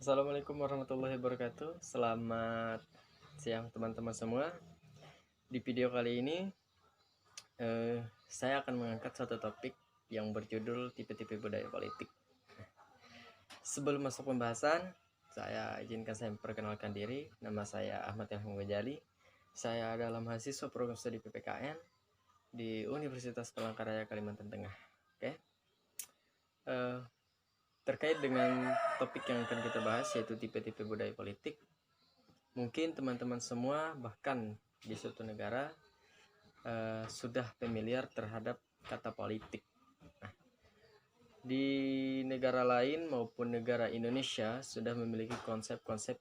Assalamualaikum warahmatullahi wabarakatuh. Selamat siang teman-teman semua. Di video kali ini saya akan mengangkat satu topik yang berjudul tipe-tipe budaya politik. Sebelum masuk pembahasan, saya izinkan saya memperkenalkan diri. Nama saya Ahmad Ilham Ghazali. Saya adalah mahasiswa program studi PPKN di Universitas Palangkaraya, Kalimantan Tengah. Oke. Terkait dengan topik yang akan kita bahas, yaitu tipe-tipe budaya politik, mungkin teman-teman semua bahkan di suatu negara sudah familiar terhadap kata politik. Nah, di negara lain maupun negara Indonesia sudah memiliki konsep-konsep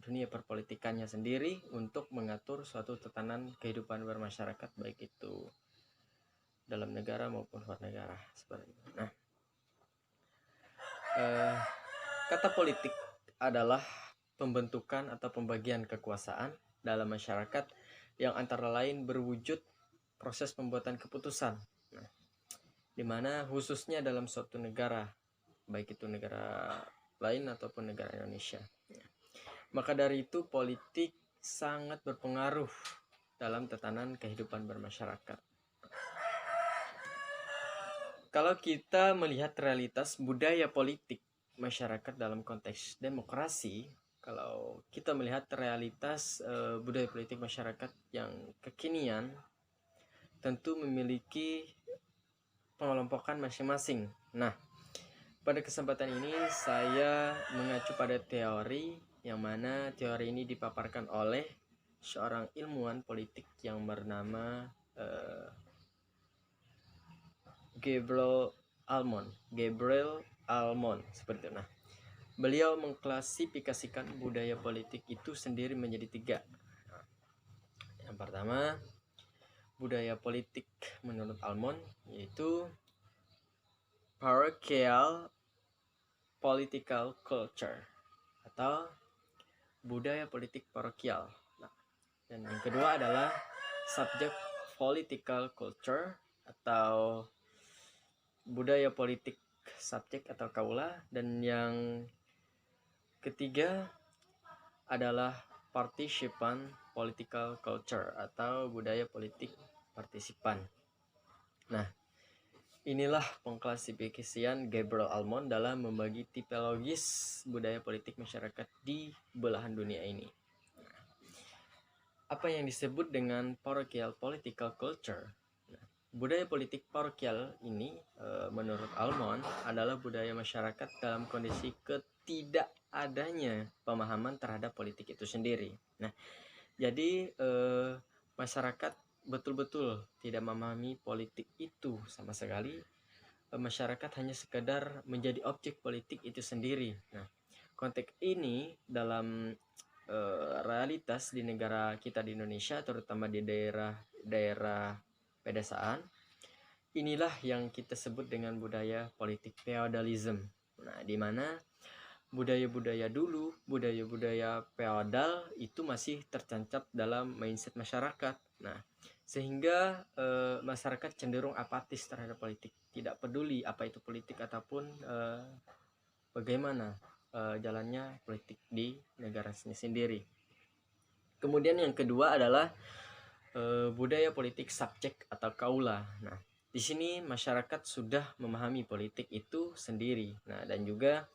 dunia perpolitikannya sendiri untuk mengatur suatu tatanan kehidupan bermasyarakat, baik itu dalam negara maupun luar negara seperti itu. Nah, kata politik adalah pembentukan atau pembagian kekuasaan dalam masyarakat yang antara lain berwujud proses pembuatan keputusan, di mana khususnya dalam suatu negara, baik itu negara lain ataupun negara Indonesia. Maka dari itu politik sangat berpengaruh dalam tatanan kehidupan bermasyarakat. Kalau kita melihat realitas budaya politik masyarakat dalam konteks demokrasi, kalau kita melihat realitas budaya politik masyarakat yang kekinian, tentu memiliki pengelompokan masing-masing. Nah, pada kesempatan ini saya mengacu pada teori yang mana teori ini dipaparkan oleh seorang ilmuwan politik yang bernama Gabriel Almond seperti itu. Nah, beliau mengklasifikasikan budaya politik itu sendiri menjadi 3. Yang pertama, budaya politik menurut Almond yaitu parochial political culture atau budaya politik parokial. Nah, dan yang kedua adalah subject political culture atau budaya politik subjek atau kaula, dan yang ketiga adalah participant political culture atau budaya politik partisipan. Nah, inilah pengklasifikasian Gabriel Almond dalam membagi tipologis budaya politik masyarakat di belahan dunia ini. Apa yang disebut dengan parochial political culture? Budaya politik parokial ini menurut Almond adalah budaya masyarakat dalam kondisi ketidakadanya pemahaman terhadap politik itu sendiri. Nah, jadi masyarakat betul-betul tidak memahami politik itu sama sekali. Masyarakat hanya sekedar menjadi objek politik itu sendiri. Nah, konteks ini dalam realitas di negara kita di Indonesia, terutama di daerah pedesaan, inilah yang kita sebut dengan budaya politik feodalism. Nah, di mana budaya-budaya dulu, budaya-budaya feodal itu masih tercancap dalam mindset masyarakat. Nah, sehingga masyarakat cenderung apatis terhadap politik, tidak peduli apa itu politik ataupun bagaimana jalannya politik di negara sendiri. Kemudian yang kedua adalah budaya politik subjek atau kaula. Nah, di sini masyarakat sudah memahami politik itu sendiri. Nah, dan juga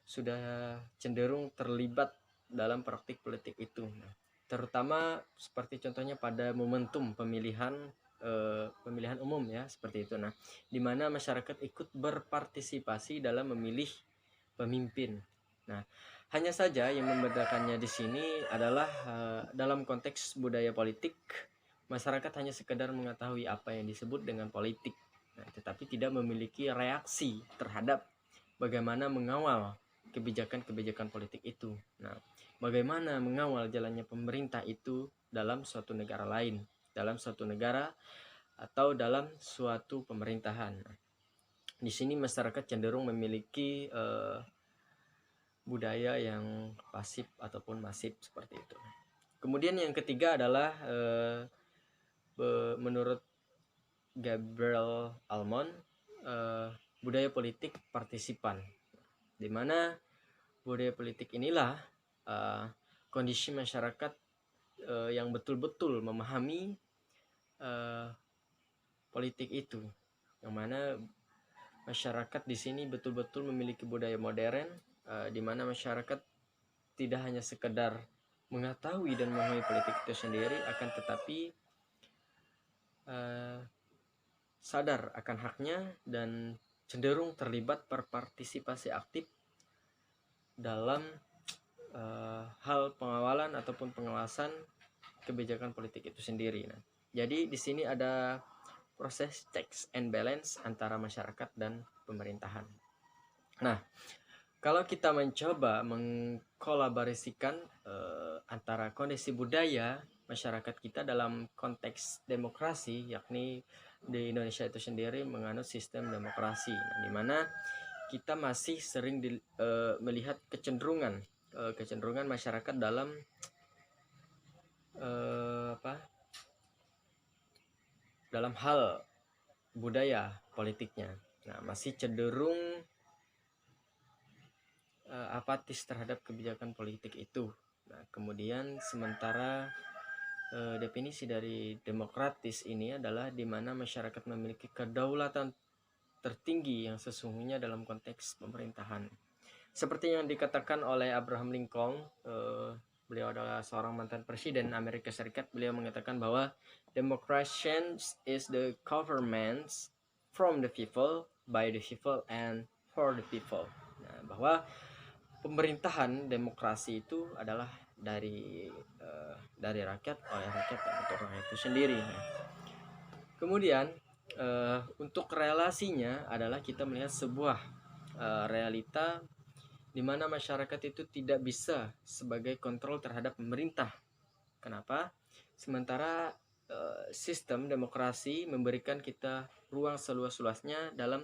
sudah cenderung terlibat dalam praktik politik itu. Nah, terutama seperti contohnya pada momentum pemilihan umum ya, seperti itu. Nah, di mana masyarakat ikut berpartisipasi dalam memilih pemimpin. Nah, hanya saja yang membedakannya di sini adalah dalam konteks budaya politik, masyarakat hanya sekedar mengetahui apa yang disebut dengan politik, tetapi tidak memiliki reaksi terhadap bagaimana mengawal kebijakan-kebijakan politik itu. Nah, bagaimana mengawal jalannya pemerintah itu dalam suatu negara lain, dalam suatu negara atau dalam suatu pemerintahan. Di sini masyarakat cenderung memiliki budaya yang pasif ataupun masif seperti itu. Kemudian yang ketiga adalah menurut Gabriel Almond, budaya politik partisipan, di mana budaya politik inilah kondisi masyarakat yang betul-betul memahami politik itu, yang mana masyarakat di sini betul-betul memiliki budaya modern, di mana masyarakat tidak hanya sekedar mengetahui dan memahami politik itu sendiri, akan tetapi sadar akan haknya dan cenderung terlibat berpartisipasi aktif dalam hal pengawalan ataupun pengawasan kebijakan politik itu sendiri. Nah, jadi di sini ada proses checks and balance antara masyarakat dan pemerintahan. Nah, kalau kita mencoba mengkolaborasikan antara kondisi budaya masyarakat kita dalam konteks demokrasi, yakni di Indonesia itu sendiri menganut sistem demokrasi, di mana kita masih sering melihat kecenderungan masyarakat dalam dalam hal budaya politiknya. Nah, masih cenderung apatis terhadap kebijakan politik itu. Nah, kemudian sementara definisi dari demokratis ini adalah di mana masyarakat memiliki kedaulatan tertinggi yang sesungguhnya dalam konteks pemerintahan. Seperti yang dikatakan oleh Abraham Lincoln, beliau adalah seorang mantan presiden Amerika Serikat. Beliau mengatakan bahwa democracy is the government from the people, by the people, and for the people. Nah, bahwa pemerintahan demokrasi itu adalah dari rakyat, oleh rakyat, dan untuk rakyat itu sendiri. Kemudian untuk relasinya adalah kita melihat sebuah realita di mana masyarakat itu tidak bisa sebagai kontrol terhadap pemerintah. Kenapa? Sementara sistem demokrasi memberikan kita ruang seluas-luasnya dalam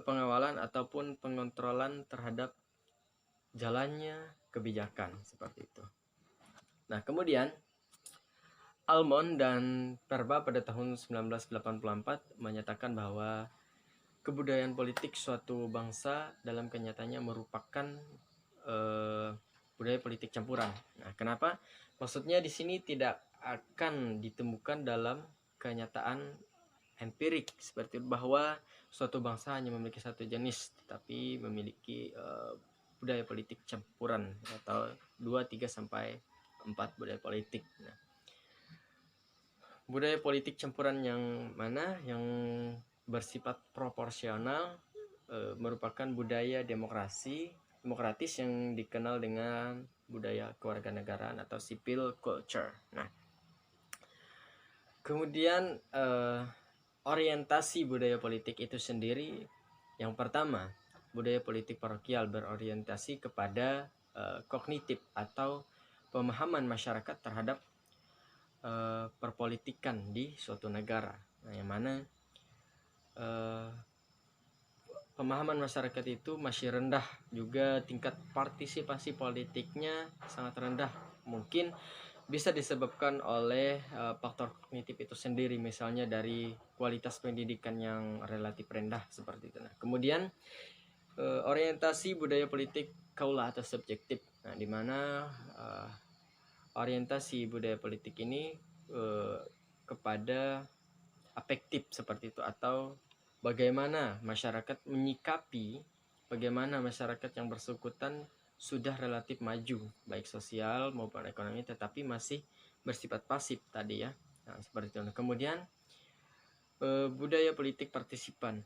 pengawalan ataupun pengontrolan terhadap jalannya kebijakan seperti itu. Nah, kemudian Almond dan Perba pada tahun 1984 menyatakan bahwa kebudayaan politik suatu bangsa dalam kenyataannya merupakan budaya politik campuran. Nah, kenapa? Maksudnya di sini tidak akan ditemukan dalam kenyataan empirik seperti bahwa suatu bangsa hanya memiliki satu jenis, tetapi memiliki budaya politik campuran atau 2, 3 sampai 4 budaya politik. Nah, budaya politik campuran yang mana yang bersifat proporsional merupakan budaya demokratis yang dikenal dengan budaya kewarganegaraan atau civil culture. Nah, kemudian orientasi budaya politik itu sendiri, yang pertama, budaya politik parokial berorientasi kepada kognitif atau pemahaman masyarakat terhadap perpolitikan di suatu negara. Nah, yang mana pemahaman masyarakat itu masih rendah, juga tingkat partisipasi politiknya sangat rendah. Mungkin bisa disebabkan oleh faktor kognitif itu sendiri, misalnya dari kualitas pendidikan yang relatif rendah seperti itu. Nah, kemudian orientasi budaya politik kaula atau subjektif. Nah, di mana orientasi budaya politik ini kepada afektif seperti itu, atau bagaimana masyarakat menyikapi, bagaimana masyarakat yang bersangkutan sudah relatif maju baik sosial maupun ekonomi, tetapi masih bersifat pasif tadi ya. Nah, seperti itu. Kemudian budaya politik partisipan.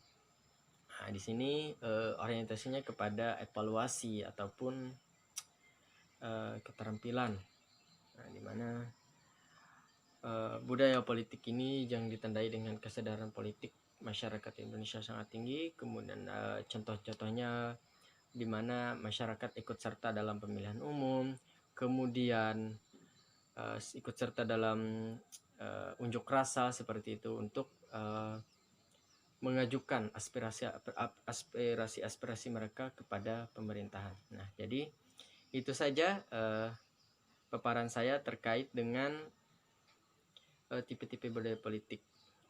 Nah, di sini orientasinya kepada evaluasi ataupun keterampilan. Nah, di mana budaya politik ini yang ditandai dengan kesadaran politik masyarakat Indonesia sangat tinggi. Kemudian contoh-contohnya di mana masyarakat ikut serta dalam pemilihan umum, kemudian ikut serta dalam unjuk rasa seperti itu untuk mengajukan aspirasi mereka kepada pemerintahan. Nah, jadi itu saja paparan saya terkait dengan tipe-tipe budaya politik.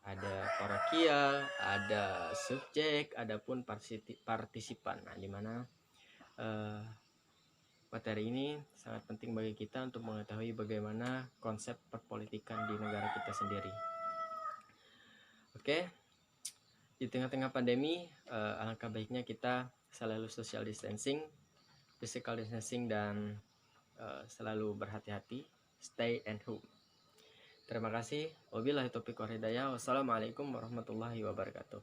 Ada parokial, ada subjek, adapun partisipan. Nah, di mana materi ini sangat penting bagi kita untuk mengetahui bagaimana konsep perpolitikan di negara kita sendiri. Oke, di tengah-tengah pandemi, alangkah baiknya kita selalu social distancing, physical distancing, dan selalu berhati-hati, stay at home. Terima kasih. Wabillahi taufiq wal hidayah. Wassalamualaikum warahmatullahi wabarakatuh.